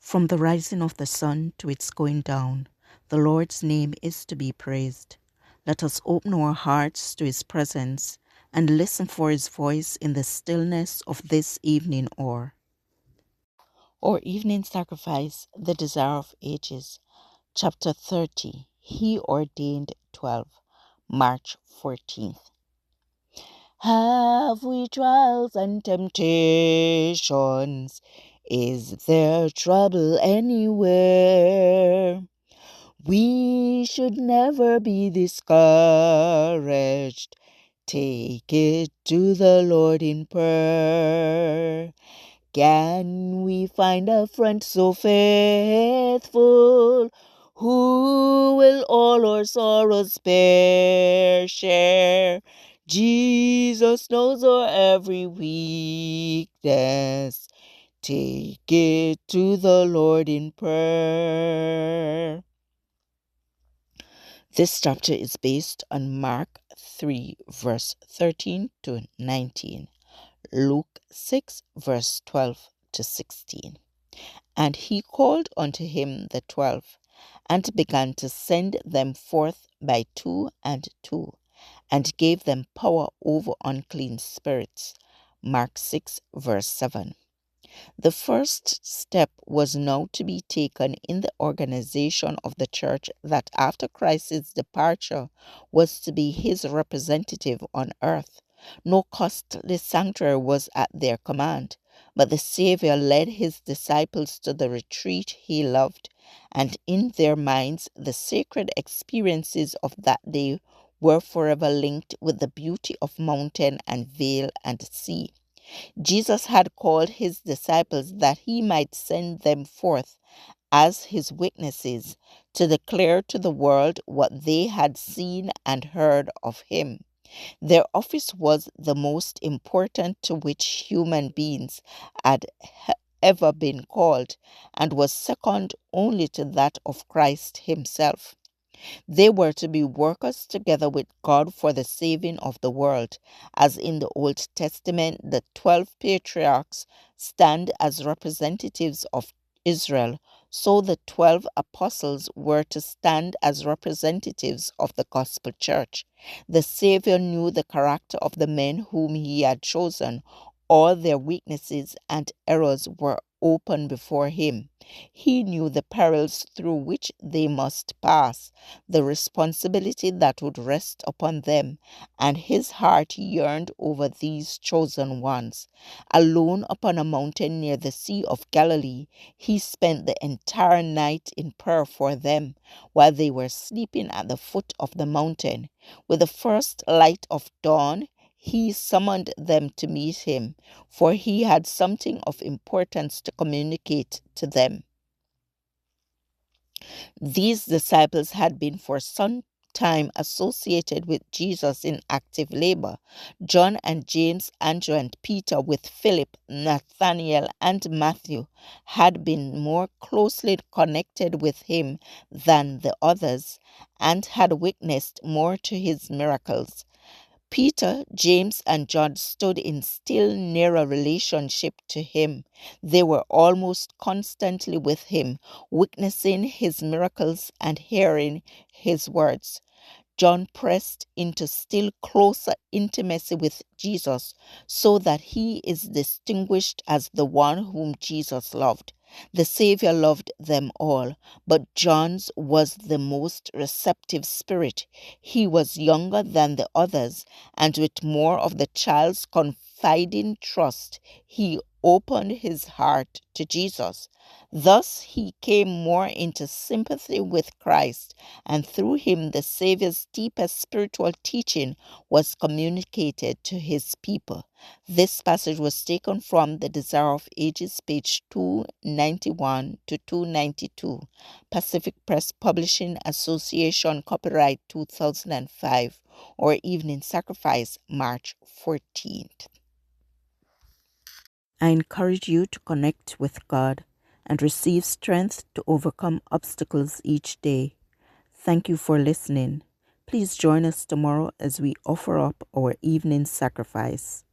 From the rising of the sun to its going down, the Lord's name is to be praised. Let us open our hearts to his presence and listen for his voice in the stillness of this evening hour. Our evening sacrifice, the desire of ages. Chapter 30, He ordained 12, March 14th. Have we trials and temptations? Is there trouble anywhere? We should never be discouraged. Take it to the Lord in prayer. Can we find a friend so faithful, who will all our sorrows bear, share? Jesus knows our every weakness. Take it to the Lord in prayer. This chapter is based on Mark 3, verse 13 to 19, Luke 6, verse 12 to 16. And he called unto him the 12, and began to send them forth by 2 and 2, and gave them power over unclean spirits. Mark 6, verse 7. The first step was now to be taken in the organization of the church that after Christ's departure was to be his representative on earth. No costly sanctuary was at their command, but the Saviour led his disciples to the retreat he loved, and in their minds the sacred experiences of that day were forever linked with the beauty of mountain and vale and sea. Jesus had called his disciples that he might send them forth as his witnesses to declare to the world what they had seen and heard of him. Their office was the most important to which human beings had ever been called, and was second only to that of Christ himself. They were to be workers together with God for the saving of the world. As in the Old Testament, the 12 patriarchs stand as representatives of Israel, so the 12 apostles were to stand as representatives of the gospel church. The Saviour knew the character of the men whom he had chosen. All their weaknesses and errors were open before him. He knew the perils through which they must pass, the responsibility that would rest upon them, and his heart yearned over these chosen ones. Alone upon a mountain near the Sea of Galilee, he spent the entire night in prayer for them, while they were sleeping at the foot of the mountain. With the first light of dawn, he summoned them to meet him, for he had something of importance to communicate to them. These disciples had been for some time associated with Jesus in active labor. John and James, Andrew and Peter, with Philip, Nathanael, and Matthew, had been more closely connected with him than the others, and had witnessed more to his miracles. Peter, James, and John stood in still nearer relationship to him. They were almost constantly with him, witnessing his miracles and hearing his words. John pressed into still closer intimacy with Jesus, so that he is distinguished as the one whom Jesus loved. The Saviour loved them all, but John's was the most receptive spirit. He was younger than the others, and with more of the child's confiding trust, he opened his heart to Jesus. Thus he came more into sympathy with Christ, and through him the Saviour's deepest spiritual teaching was communicated to his people. This passage was taken from The Desire of Ages, page 291 to 292, Pacific Press Publishing Association, copyright 2005, or Evening Sacrifice, March 14th. I encourage you to connect with God and receive strength to overcome obstacles each day. Thank you for listening. Please join us tomorrow as we offer up our evening sacrifice.